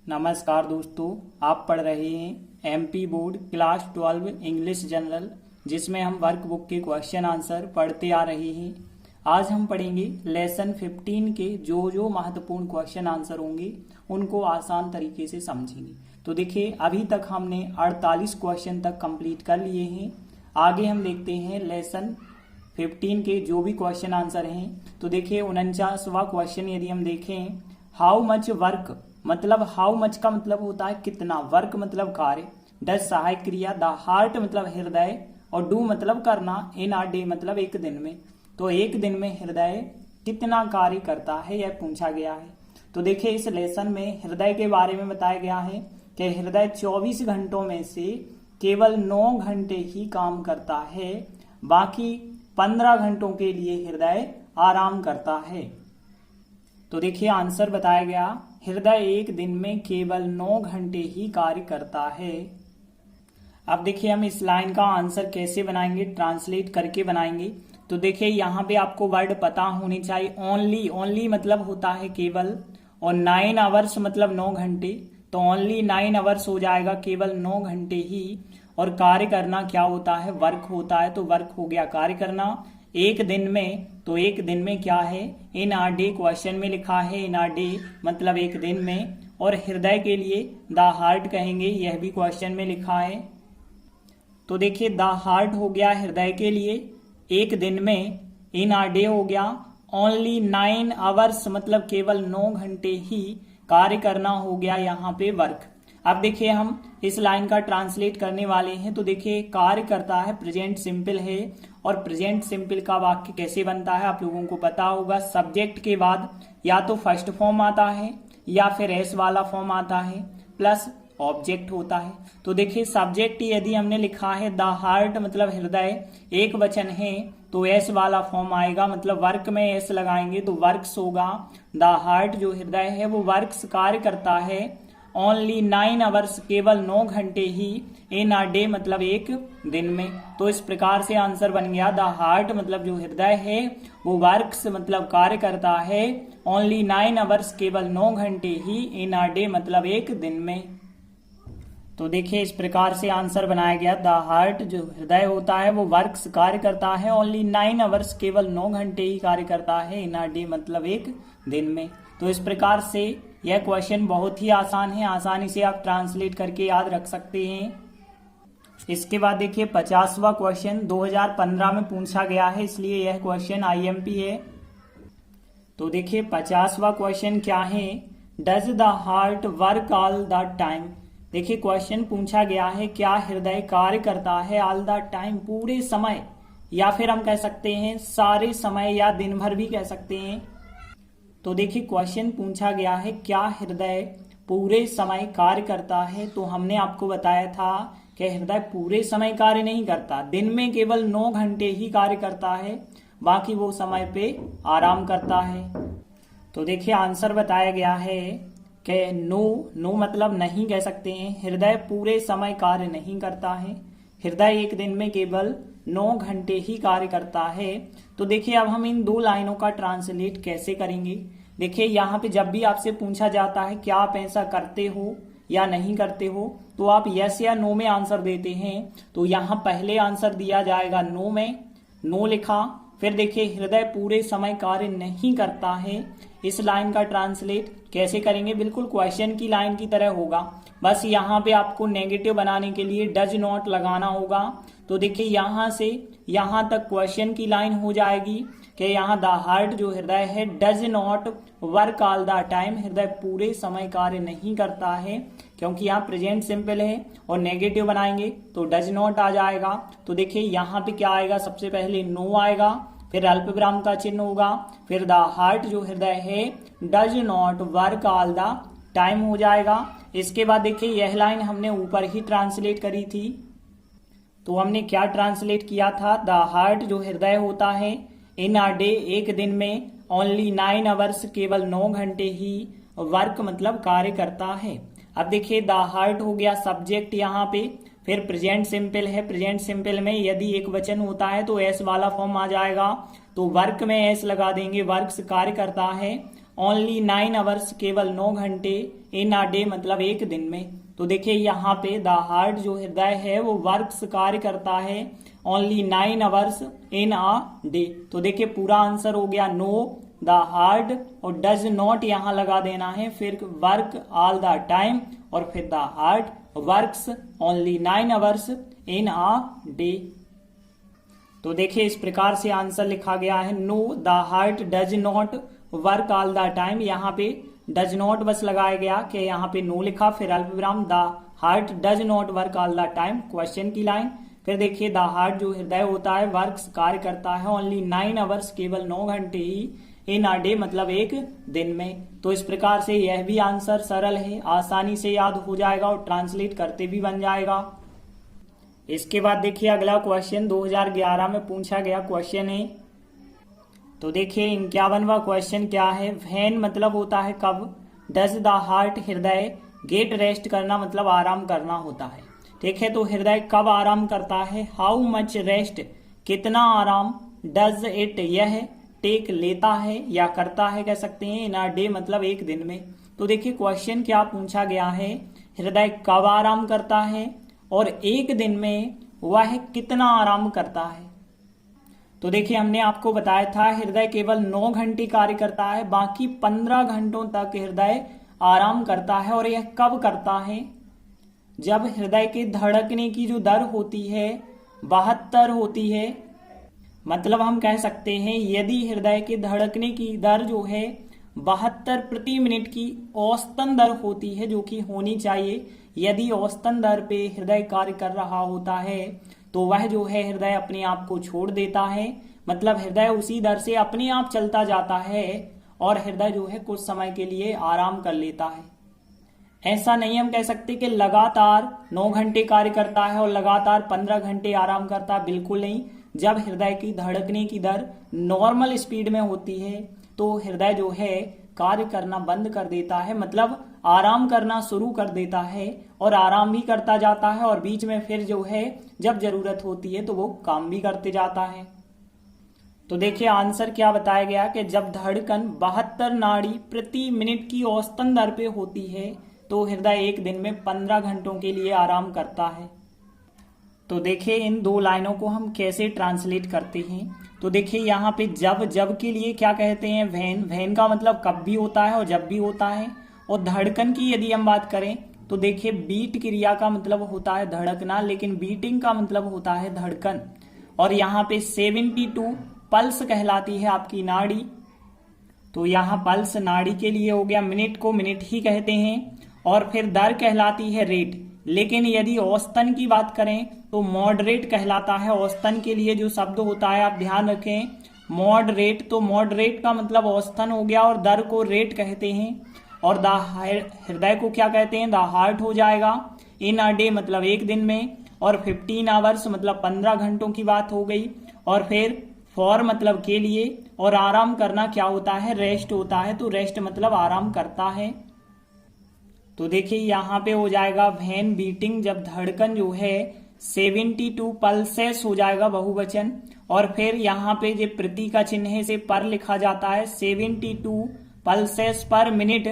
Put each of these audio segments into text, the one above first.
नमस्कार दोस्तों, आप पढ़ रहे हैं MP board class 12 English general, जिसमें हम वर्कबुक के क्वेश्चन आंसर पढ़ते आ रहे हैं। आज हम पढ़ेंगे लेसन 15 के जो महत्वपूर्ण क्वेश्चन आंसर होंगे उनको आसान तरीके से समझेंगे। तो देखिए, अभी तक हमने 48 क्वेश्चन तक कंप्लीट कर लिए हैं। आगे हम देखते हैं लेसन 15 के जो भी क्वेश्चन आंसर हैं। तो देखिए 49वां क्वेश्चन यदि हम देखें, हाउ मच वर्क, मतलब हाउ मच का मतलब होता है कितना, वर्क मतलब कार्य, डज सहायक क्रिया, द हार्ट मतलब हृदय और डू मतलब करना, इन आ डे मतलब एक दिन में। तो एक दिन में हृदय कितना कार्य करता है यह पूछा गया है। तो देखिए इस लेसन में हृदय के बारे में बताया गया है कि हृदय 24 घंटों में से केवल 9 घंटे ही काम करता है, बाकी 15 घंटों के लिए हृदय आराम करता है। तो देखिए आंसर बताया गया, हृदय एक दिन में केवल 9 घंटे ही कार्य करता है। अब देखिए हम इस लाइन का आंसर कैसे बनाएंगे, ट्रांसलेट करके बनाएंगे। तो देखिए यहाँ पे आपको वर्ड पता होनी चाहिए। ओनली मतलब होता है केवल, और 9 आवर्स मतलब 9 घंटे, तो ओनली 9 आवर्स हो जाएगा, केवल 9 घंटे ही। और कार्य करना क्या होता है, वर्क होता है, तो वर्क हो गया कार्य करना एक दिन में। तो एक दिन में क्या है, इन आ डे, क्वेश्चन में लिखा है इन आ डे मतलब एक दिन में। और हृदय के लिए द हार्ट कहेंगे, यह भी क्वेश्चन में लिखा है। तो देखिए द हार्ट हो गया हृदय के लिए एक दिन में, इन आ डे हो गया ओनली 9 आवर्स मतलब केवल 9 घंटे ही कार्य करना, हो गया यहाँ पे वर्क। अब देखिए हम इस लाइन का ट्रांसलेट करने वाले हैं। तो देखिए कार्य करता है प्रेजेंट सिंपल है, और प्रेजेंट सिंपल का वाक्य कैसे बनता है आप लोगों को पता होगा। सब्जेक्ट के बाद या तो फर्स्ट फॉर्म आता है या फिर एस वाला फॉर्म आता है प्लस ऑब्जेक्ट होता है। तो देखिए सब्जेक्ट यदि हमने लिखा है द हार्ट मतलब हृदय, एक वचन है तो एस वाला फॉर्म आएगा, मतलब वर्क में एस लगाएंगे तो वर्क्स होगा। द हार्ट जो हृदय है वो वर्क्स कार्य करता है ओनली 9 आवर्स केवल 9 घंटे ही, इन आ डे मतलब एक दिन में। तो इस प्रकार से आंसर बन गया, द हार्ट मतलब जो हृदय है वो वर्क्स मतलब कार्य करता है ओनली 9 आवर्स केवल 9 घंटे ही, इन आ डे मतलब एक दिन में। तो देखिए इस प्रकार से आंसर बनाया गया, द हार्ट जो हृदय होता है वो वर्क्स कार्य करता है ओनली 9 आवर्स केवल 9 घंटे ही कार्य करता है, इन आ डे मतलब एक दिन में। तो इस प्रकार से यह क्वेश्चन बहुत ही आसान है, आसानी से आप ट्रांसलेट करके याद रख सकते हैं। इसके बाद देखिए 50वां क्वेश्चन 2015 में पूछा गया है, इसलिए यह क्वेश्चन आईएमपी है। तो देखिए 50वां क्वेश्चन क्या है, does the heart work all the time. देखिए क्वेश्चन पूछा गया है, क्या हृदय कार्य करता है ऑल द टाइम पूरे समय, या फिर हम कह सकते हैं सारे समय, या दिन भर भी कह सकते हैं। तो देखिए क्वेश्चन पूछा गया है क्या हृदय पूरे समय कार्य करता है। तो हमने आपको बताया था कि हृदय पूरे समय कार्य नहीं करता, दिन में केवल 9 घंटे ही कार्य करता है, बाकी वो समय पे आराम करता है। तो देखिए आंसर बताया गया है कि नो मतलब नहीं कह सकते हैं, हृदय पूरे समय कार्य नहीं करता है, हृदय एक दिन में केवल 9 घंटे ही कार्य करता है। तो देखिए अब हम इन 2 लाइनों का ट्रांसलेट कैसे करेंगे। देखिए यहाँ पे जब भी आपसे पूछा जाता है क्या आप ऐसा करते हो या नहीं करते हो, तो आप यस या नो में आंसर देते हैं। तो यहाँ पहले आंसर दिया जाएगा नो में, नो लिखा, फिर देखिए हृदय पूरे समय कार्य नहीं करता है। इस लाइन का ट्रांसलेट कैसे करेंगे, बिल्कुल क्वेश्चन की लाइन की तरह होगा, बस यहाँ पे आपको नेगेटिव बनाने के लिए डज नॉट लगाना होगा। तो देखिए यहाँ से यहाँ तक क्वेश्चन की लाइन हो जाएगी कि यहाँ द हार्ट जो हृदय है does not work all the time, हृदय पूरे समय कार्य नहीं करता है, क्योंकि यहाँ प्रेजेंट सिंपल है और नेगेटिव बनाएंगे तो डज नॉट आ जाएगा। तो देखिए यहाँ पे क्या आएगा, सबसे पहले नो आएगा, फिर अल्पविराम का चिन्ह होगा, फिर द हार्ट जो हृदय है does not work all the time हो जाएगा। इसके बाद देखिए यह लाइन हमने ऊपर ही ट्रांसलेट करी थी। तो हमने क्या ट्रांसलेट किया था, द हार्ट जो हृदय होता है इन आ डे एक दिन में ओनली 9 आवर्स केवल 9 घंटे ही वर्क मतलब कार्य करता है। अब देखिए द हार्ट हो गया सब्जेक्ट यहाँ पे, फिर प्रेजेंट सिंपल है, प्रेजेंट सिंपल में यदि एक वचन होता है तो एस वाला फॉर्म आ जाएगा, तो वर्क में एस लगा देंगे, वर्क्स कार्य करता है ओनली 9 आवर्स, केवल 9 घंटे, इन अ डे मतलब एक दिन में। तो देखिए यहाँ पे द हार्ट जो हृदय है वो वर्क्स कार्य करता है only 9 hours in a day. तो देखिए पूरा आंसर हो गया नो द हार्ट, और डज नॉट यहाँ लगा देना है, फिर वर्क ऑल द टाइम, और फिर the heart works only 9 hours in a day. तो देखिए इस प्रकार से आंसर लिखा गया है know the heart does not work all the time. यहाँ पे डज नॉट बस लगाया गया कि यहाँ पे नो लिखा, फिर अल्प विराम, the heart does not work all the time, question की लाइन। फिर देखिए द हार्ट जो हृदय होता है वर्क्स कार्य करता है ओनली 9 आवर्स, केवल 9 घंटे ही, इन अ डे मतलब एक दिन में। तो इस प्रकार से यह भी आंसर सरल है, आसानी से याद हो जाएगा और ट्रांसलेट करते भी बन जाएगा। इसके बाद देखिए अगला क्वेश्चन 2011 में पूछा गया क्वेश्चन है। तो देखिए 51वां क्वेश्चन क्या है, व्हेन मतलब होता है कब, डज द हार्ट हृदय, गेट रेस्ट करना मतलब आराम करना होता है। ठीक है, तो हृदय कब आराम करता है, हाउ मच रेस्ट कितना आराम, डज इट यह टेक लेता है या करता है कह सकते हैं, इन अ डे मतलब एक दिन में। तो देखिए क्वेश्चन क्या पूछा गया है, हृदय कब आराम करता है और एक दिन में वह कितना आराम करता है। तो देखिए हमने आपको बताया था हृदय केवल 9 घंटे कार्य करता है, बाकी 15 घंटों तक हृदय आराम करता है। और यह कब करता है, जब हृदय के धड़कने की जो दर होती है 72 होती है। मतलब हम कह सकते हैं यदि हृदय के धड़कने की दर जो है 72 प्रति मिनट की औसतन दर होती है, जो कि होनी चाहिए, यदि औसतन दर पे हृदय कार्य कर रहा होता है तो वह जो है हृदय अपने आप को छोड़ देता है। मतलब हृदय उसी दर से अपने आप चलता जाता है और हृदय जो है कुछ समय के लिए आराम कर लेता है। ऐसा नहीं हम कह सकते कि लगातार 9 घंटे कार्य करता है और लगातार 15 घंटे आराम करता है, बिल्कुल नहीं। जब हृदय की धड़कने की दर नॉर्मल स्पीड में होती है तो हृदय जो है कार्य करना बंद कर देता है, मतलब आराम करना शुरू कर देता है और आराम भी करता जाता है, और बीच में फिर जो है जब जरूरत होती है तो वो काम भी करते जाता है। तो देखिए आंसर क्या बताया गया कि जब धड़कन 72 नाड़ी प्रति मिनट की औसतन दर पे होती है तो हृदय एक दिन में 15 घंटों के लिए आराम करता है। तो देखिए इन दो लाइनों को हम कैसे ट्रांसलेट करते हैं। तो देखिए यहाँ पे जब के लिए क्या कहते हैं, व्हेन का मतलब कब भी होता है और जब भी होता है। और धड़कन की यदि हम बात करें तो देखिए बीट क्रिया का मतलब होता है धड़कना, लेकिन बीटिंग का मतलब होता है धड़कन। और यहाँ पे 72 पल्स कहलाती है आपकी नाड़ी। तो यहाँ पल्स नाड़ी के लिए हो गया, मिनट को मिनट ही कहते हैं। और फिर दर कहलाती है रेट, लेकिन यदि औसतन की बात करें तो मॉडरेट कहलाता है। औसतन के लिए जो शब्द होता है आप ध्यान रखें, मॉडरेट। तो मॉडरेट का मतलब औसतन हो गया और दर को रेट कहते हैं। और द हृदय को क्या कहते हैं, द हार्ट हो जाएगा। इन अ डे मतलब एक दिन में, और 15 आवर्स मतलब 15 घंटों की बात हो गई। और फिर फॉर मतलब के लिए, और आराम करना क्या होता है, रेस्ट होता है। तो रेस्ट मतलब आराम करता है। तो देखिए यहाँ पे हो जाएगा व्हेन बीटिंग, जब धड़कन जो है 72 पल्सेस हो जाएगा बहुवचन। और फिर यहाँ पे जो प्रति का चिन्ह है से पर लिखा जाता है, 72 पल्सेस पर मिनट।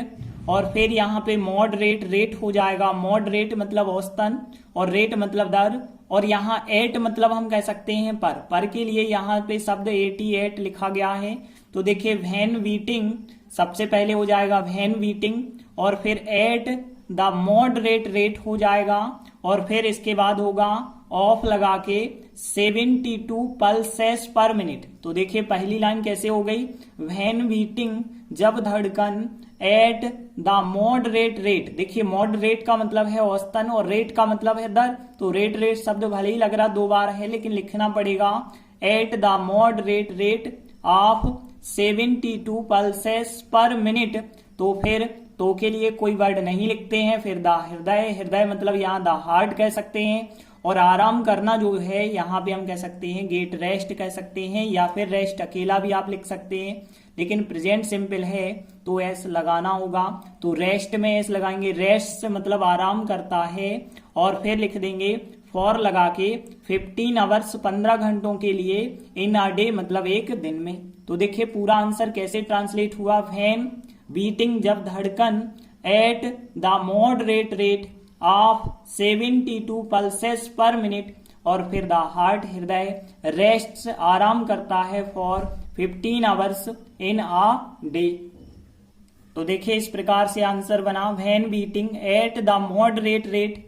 और फिर यहाँ पे मॉडरेट रेट हो जाएगा, मॉडरेट मतलब औसतन और रेट मतलब दर। और यहाँ 8 मतलब हम कह सकते हैं पर के लिए यहाँ पे शब्द 88 लिखा गया है। तो देखिए व्हेन बीटिंग सबसे पहले हो जाएगा व्हेन बीटिंग, और फिर एट द मॉडरेट रेट हो जाएगा। और फिर इसके बाद होगा ऑफ लगा के 72 पल्सेस पर मिनट। तो देखिए पहली लाइन कैसे हो गई, व्हेन बीटिंग जब धड़कन, एट द मॉडरेट रेट। देखिए मॉडरेट का मतलब है औसतन और रेट का मतलब है दर। तो रेट शब्द भले ही लग रहा 2 बार है, लेकिन लिखना पड़ेगा at the moderate rate of 72 pulses पर मिनट। तो फिर तो के लिए कोई वर्ड नहीं लिखते हैं, फिर द हृदय मतलब यहाँ द हार्ट कह सकते हैं। और आराम करना जो है यहाँ पे हम कह सकते हैं गेट रेस्ट कह सकते हैं, या फिर रेस्ट अकेला भी आप लिख सकते हैं, लेकिन प्रेजेंट सिंपल है तो एस लगाना होगा। तो रेस्ट में एस लगाएंगे, रेस्ट मतलब आराम करता है। और फिर लिख देंगे फॉर लगा के 15 आवर्स 15 घंटों के लिए, इन अ डे मतलब एक दिन में। तो देखिए पूरा आंसर कैसे ट्रांसलेट हुआ, व्हेन बीटिंग जब धड़कन at the moderate rate of 72 pulses पर मिनट, और फिर द हार्ट हृदय रेस्ट आराम करता है for 15 hours in a day. तो देखिए इस प्रकार से आंसर बना, when beating at the moderate rate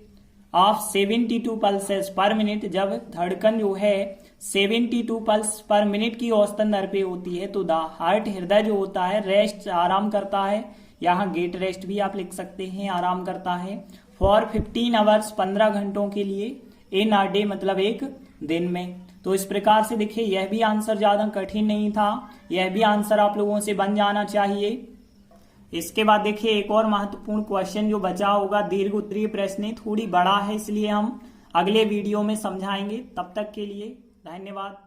of 72 pulses पर मिनट, जब धड़कन जो है 72 पल्स पर मिनट की औसतन दर पे होती है तो द हार्ट हृदय जो होता है रेस्ट आराम करता है, यहाँ गेट रेस्ट भी आप लिख सकते हैं, आराम करता है फॉर 15 आवर्स 15 घंटों के लिए, इन अ डे मतलब एक दिन में। तो इस प्रकार से देखिए यह भी आंसर ज्यादा कठिन नहीं था, यह भी आंसर आप लोगों से बन जाना चाहिए। इसके बाद देखिए एक और महत्वपूर्ण क्वेश्चन जो बचा होगा, दीर्घ उत्तरीय प्रश्न, थोड़ी बड़ा है इसलिए हम अगले वीडियो में समझाएंगे। तब तक के लिए धन्यवाद।